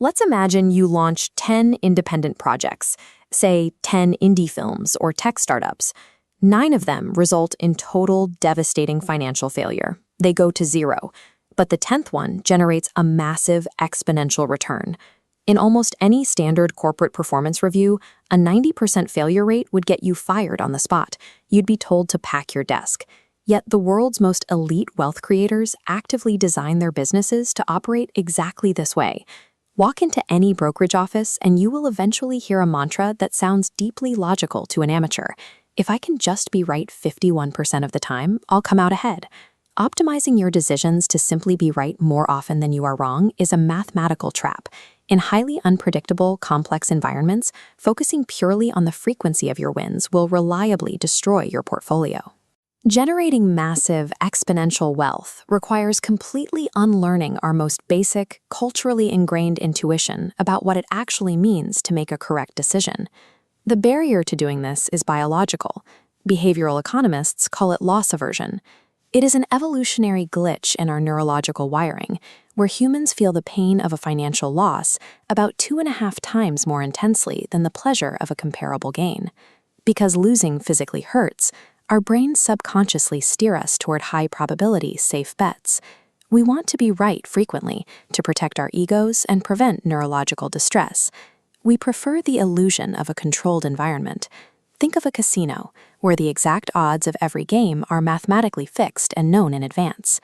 Let's imagine you launch 10 independent projects, say 10 indie films or tech startups. 9 of them result in total devastating financial failure. They go to zero. But the 10th one generates a massive exponential return. In almost any standard corporate performance review, a 90% failure rate would get you fired on the spot. You'd be told to pack your desk. Yet the world's most elite wealth creators actively design their businesses to operate exactly this way. Walk into any brokerage office and you will eventually hear a mantra that sounds deeply logical to an amateur. If I can just be right 51% of the time, I'll come out ahead. Optimizing your decisions to simply be right more often than you are wrong is a mathematical trap. In highly unpredictable, complex environments, focusing purely on the frequency of your wins will reliably destroy your portfolio. Generating massive, exponential wealth requires completely unlearning our most basic, culturally ingrained intuition about what it actually means to make a correct decision. The barrier to doing this is biological. Behavioral economists call it loss aversion. It is an evolutionary glitch in our neurological wiring, where humans feel the pain of a financial loss about 2.5 times more intensely than the pleasure of a comparable gain. Because losing physically hurts, our brains subconsciously steer us toward high-probability, safe bets. We want to be right frequently to protect our egos and prevent neurological distress. We prefer the illusion of a controlled environment. Think of a casino, where the exact odds of every game are mathematically fixed and known in advance.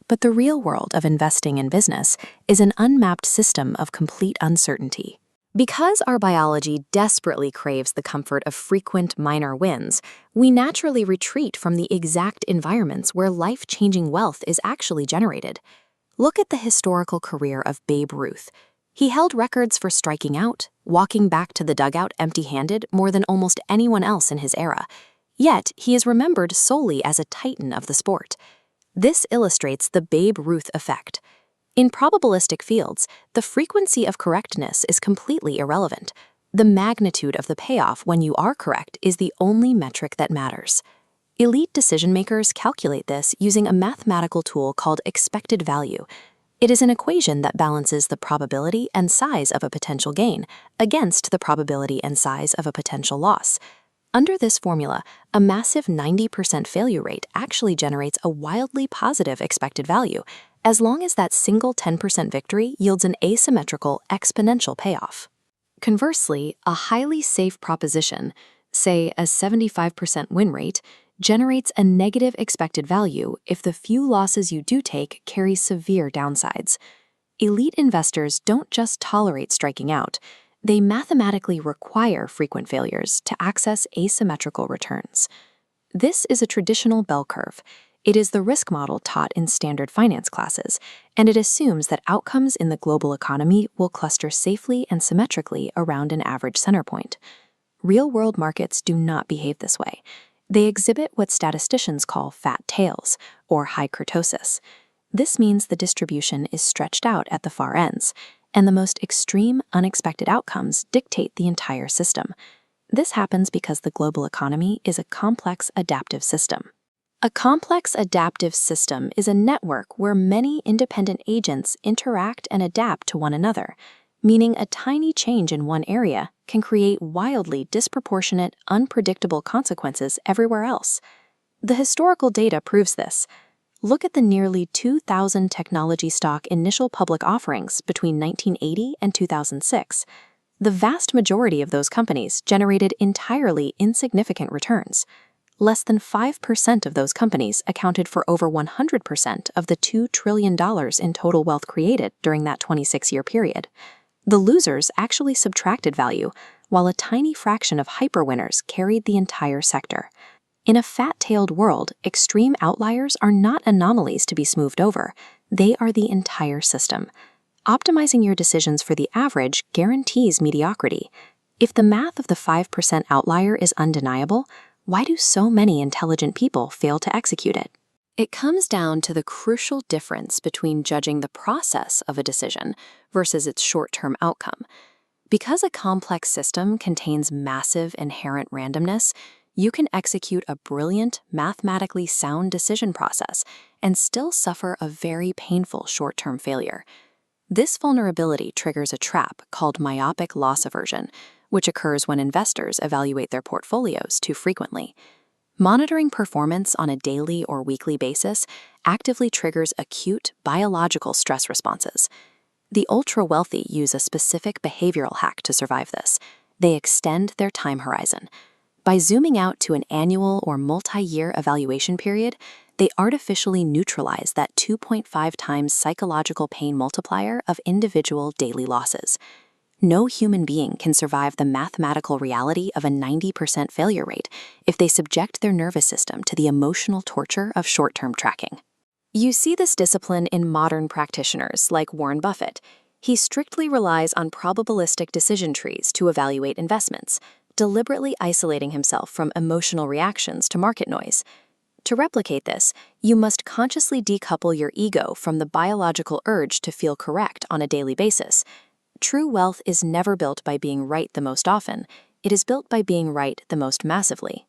But the real world of investing in business is an unmapped system of complete uncertainty. Because our biology desperately craves the comfort of frequent minor wins, we naturally retreat from the exact environments where life-changing wealth is actually generated. Look at the historical career of Babe Ruth. He held records for striking out, walking back to the dugout empty-handed more than almost anyone else in his era. Yet, he is remembered solely as a titan of the sport. This illustrates the Babe Ruth effect. In probabilistic fields, the frequency of correctness is completely irrelevant. The magnitude of the payoff when you are correct is the only metric that matters. Elite decision-makers calculate this using a mathematical tool called expected value. It is an equation that balances the probability and size of a potential gain against the probability and size of a potential loss. Under this formula, a massive 90% failure rate actually generates a wildly positive expected value, as long as that single 10% victory yields an asymmetrical exponential payoff. Conversely, a highly safe proposition, say a 75% win rate, generates a negative expected value if the few losses you do take carry severe downsides. Elite investors don't just tolerate striking out, they mathematically require frequent failures to access asymmetrical returns. This is a traditional bell curve. It is the risk model taught in standard finance classes, and it assumes that outcomes in the global economy will cluster safely and symmetrically around an average center point. Real-world markets do not behave this way. They exhibit what statisticians call fat tails, or high kurtosis. This means the distribution is stretched out at the far ends, and the most extreme, unexpected outcomes dictate the entire system. This happens because the global economy is a complex adaptive system. A complex adaptive system is a network where many independent agents interact and adapt to one another, meaning a tiny change in one area can create wildly disproportionate, unpredictable consequences everywhere else. The historical data proves this. Look at the nearly 2,000 technology stock initial public offerings between 1980 and 2006. The vast majority of those companies generated entirely insignificant returns. Less than 5% of those companies accounted for over 100% of the $2 trillion in total wealth created during that 26-year period. The losers actually subtracted value, while a tiny fraction of hyperwinners carried the entire sector. In a fat-tailed world, extreme outliers are not anomalies to be smoothed over. They are the entire system. Optimizing your decisions for the average guarantees mediocrity. If the math of the 5% outlier is undeniable, why do so many intelligent people fail to execute it? It comes down to the crucial difference between judging the process of a decision versus its short-term outcome. Because a complex system contains massive inherent randomness, you can execute a brilliant, mathematically sound decision process and still suffer a very painful short-term failure. This vulnerability triggers a trap called myopic loss aversion, which occurs when investors evaluate their portfolios too frequently. Monitoring performance on a daily or weekly basis actively triggers acute biological stress responses. The ultra-wealthy use a specific behavioral hack to survive this. They extend their time horizon. By zooming out to an annual or multi-year evaluation period, they artificially neutralize that 2.5 times psychological pain multiplier of individual daily losses. No human being can survive the mathematical reality of a 90% failure rate if they subject their nervous system to the emotional torture of short-term tracking. You see this discipline in modern practitioners like Warren Buffett. He strictly relies on probabilistic decision trees to evaluate investments, deliberately isolating himself from emotional reactions to market noise. To replicate this, you must consciously decouple your ego from the biological urge to feel correct on a daily basis. True wealth is never built by being right the most often. It is built by being right the most massively.